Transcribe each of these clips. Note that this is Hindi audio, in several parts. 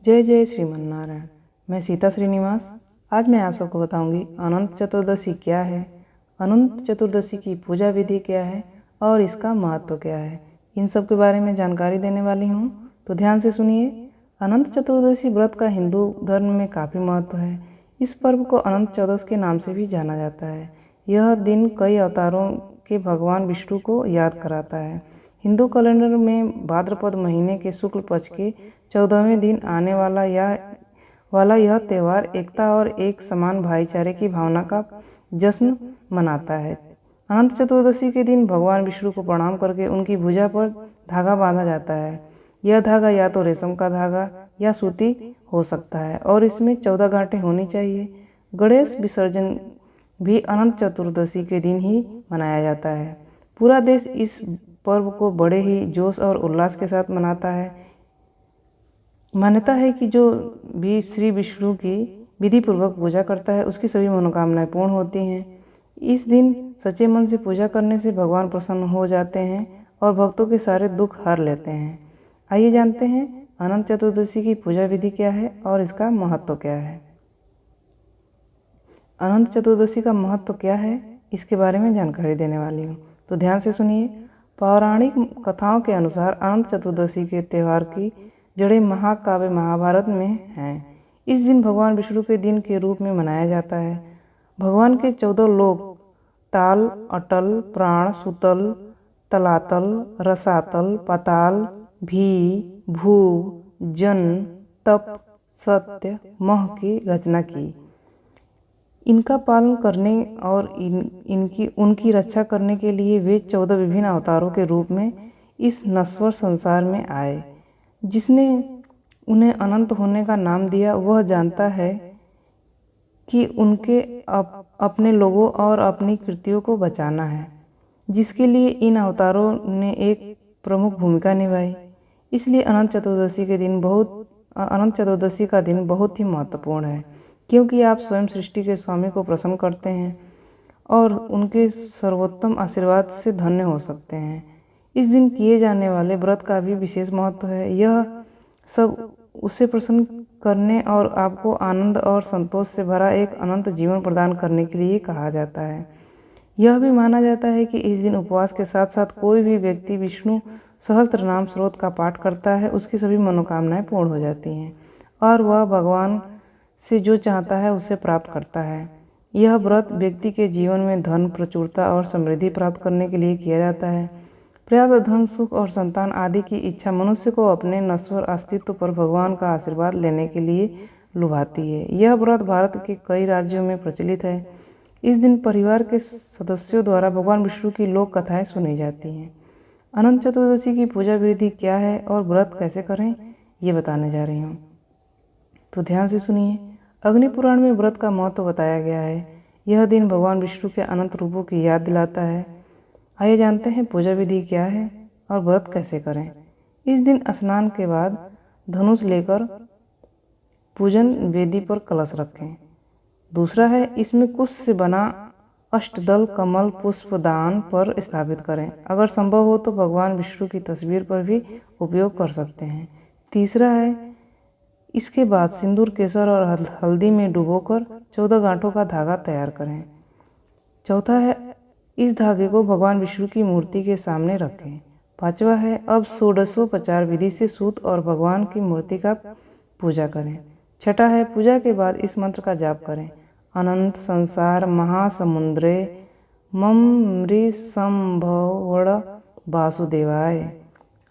जय जय श्रीमन्नारायण। मैं सीता श्रीनिवास। आज मैं आप सबको बताऊंगी अनंत चतुर्दशी क्या है, अनंत चतुर्दशी की पूजा विधि क्या है और इसका महत्व क्या है। इन सब के बारे में जानकारी देने वाली हूँ, तो ध्यान से सुनिए। अनंत चतुर्दशी व्रत का हिंदू धर्म में काफ़ी महत्व है। इस पर्व को अनंत चतुर्दश के नाम से भी जाना जाता है। यह दिन कई अवतारों के भगवान विष्णु को याद कराता है। हिंदू कैलेंडर में भाद्रपद महीने के शुक्ल पक्ष के 14वें दिन आने वाला यह त्यौहार एकता और एक समान भाईचारे की भावना का जश्न मनाता है। अनंत चतुर्दशी के दिन भगवान विष्णु को प्रणाम करके उनकी भुजा पर धागा बांधा जाता है। यह धागा या तो रेशम का धागा या सूती हो सकता है और इसमें 14 गांठें होनी चाहिए। गणेश विसर्जन भी अनंत चतुर्दशी के दिन ही मनाया जाता है। पूरा देश इस पर्व को बड़े ही जोश और उल्लास के साथ मनाता है। मान्यता है कि जो भी श्री विष्णु की विधि पूर्वक पूजा करता है उसकी सभी मनोकामनाएं पूर्ण होती हैं। इस दिन सच्चे मन से पूजा करने से भगवान प्रसन्न हो जाते हैं और भक्तों के सारे दुख हर लेते हैं। आइए जानते हैं अनंत चतुर्दशी की पूजा विधि क्या है और इसका महत्व क्या है। अनंत चतुर्दशी का महत्व क्या है, इसके बारे में जानकारी देने वाली हूँ, तो ध्यान से सुनिए। पौराणिक कथाओं के अनुसार अनंत चतुर्दशी के त्यौहार की जड़ें महाकाव्य महाभारत में हैं। इस दिन भगवान विष्णु के दिन के रूप में मनाया जाता है। भगवान के 14 लोक ताल, अटल, प्राण, सुतल, तलातल, रसातल, पाताल, भी, भू, जन, तप, सत्य, मह की रचना की। इनका पालन करने और उनकी रक्षा करने के लिए वे 14 विभिन्न अवतारों के रूप में इस नश्वर संसार में आए। जिसने उन्हें अनंत होने का नाम दिया वह जानता है कि उनके अपने लोगों और अपनी कृतियों को बचाना है, जिसके लिए इन अवतारों ने एक प्रमुख भूमिका निभाई। इसलिए अनंत चतुर्दशी का दिन बहुत ही महत्वपूर्ण है, क्योंकि आप स्वयं सृष्टि के स्वामी को प्रसन्न करते हैं और उनके सर्वोत्तम आशीर्वाद से धन्य हो सकते हैं। इस दिन किए जाने वाले व्रत का भी विशेष महत्व है। यह सब उसे प्रसन्न करने और आपको आनंद और संतोष से भरा एक अनंत जीवन प्रदान करने के लिए कहा जाता है। यह भी माना जाता है कि इस दिन उपवास के साथ साथ कोई भी व्यक्ति विष्णु सहस्त्र नाम स्रोत का पाठ करता है, उसकी सभी मनोकामनाएं पूर्ण हो जाती हैं और वह भगवान से जो चाहता है उसे प्राप्त करता है। यह व्रत व्यक्ति के जीवन में धन, प्रचुरता और समृद्धि प्राप्त करने के लिए किया जाता है। पर्याप्त धन, सुख और संतान आदि की इच्छा मनुष्य को अपने नश्वर अस्तित्व पर भगवान का आशीर्वाद लेने के लिए लुभाती है। यह व्रत भारत के कई राज्यों में प्रचलित है। इस दिन परिवार के सदस्यों द्वारा भगवान विष्णु की लोक कथाएं सुनी जाती हैं। अनंत चतुर्दशी की पूजा विधि क्या है और व्रत कैसे करें, ये बताने जा रही हूँ, तो ध्यान से सुनिए। अग्नि पुराण में व्रत का महत्व बताया गया है। यह दिन भगवान विष्णु के अनंत रूपों की याद दिलाता है। आइए जानते हैं पूजा विधि क्या है और व्रत कैसे करें। इस दिन स्नान के बाद धनुष लेकर पूजन वेदी पर कलश रखें। दूसरा है, इसमें कुश से बना अष्टदल कमल पुष्प दान पर स्थापित करें। अगर संभव हो तो भगवान विष्णु की तस्वीर पर भी उपयोग कर सकते हैं। तीसरा है, इसके बाद सिंदूर, केसर और हल्दी में डुबोकर 14 गांठों का धागा तैयार करें। चौथा है, इस धागे को भगवान विष्णु की मूर्ति के सामने रखें। पांचवा है, अब षोडशोपचार विधि से सूत और भगवान की मूर्ति का पूजा करें। छठा है, पूजा के बाद इस मंत्र का जाप करें। अनंत संसार महासमुद्रे मम मृसंभवड़ वासुदेवाय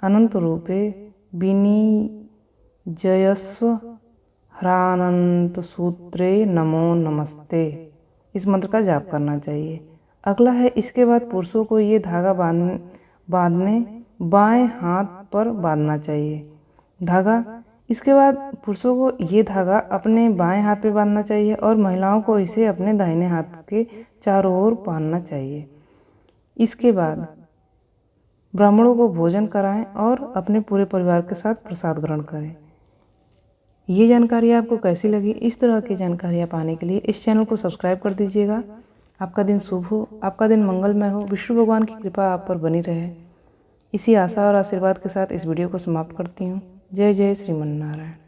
अनंत रूपे विनिजयस्व हरानंत सूत्रे नमो नमस्ते। इस मंत्र का जाप करना चाहिए। अगला है, इसके बाद पुरुषों को ये धागा बांधने बाएं हाथ पर बांधना चाहिए। इसके बाद पुरुषों को ये धागा अपने बाएं हाथ पे बांधना चाहिए और महिलाओं को इसे अपने दाहिने हाथ के चारों ओर बांधना चाहिए। इसके बाद ब्राह्मणों को भोजन कराएं और अपने पूरे परिवार के साथ प्रसाद ग्रहण करें। ये जानकारी आपको कैसी लगी? इस तरह की जानकारियाँ पाने के लिए इस चैनल को सब्सक्राइब कर दीजिएगा। आपका दिन शुभ हो, आपका दिन मंगलमय हो, विष्णु भगवान की कृपा आप पर बनी रहे। इसी आशा और आशीर्वाद के साथ इस वीडियो को समाप्त करती हूँ। जय जय श्रीमन्नारायण।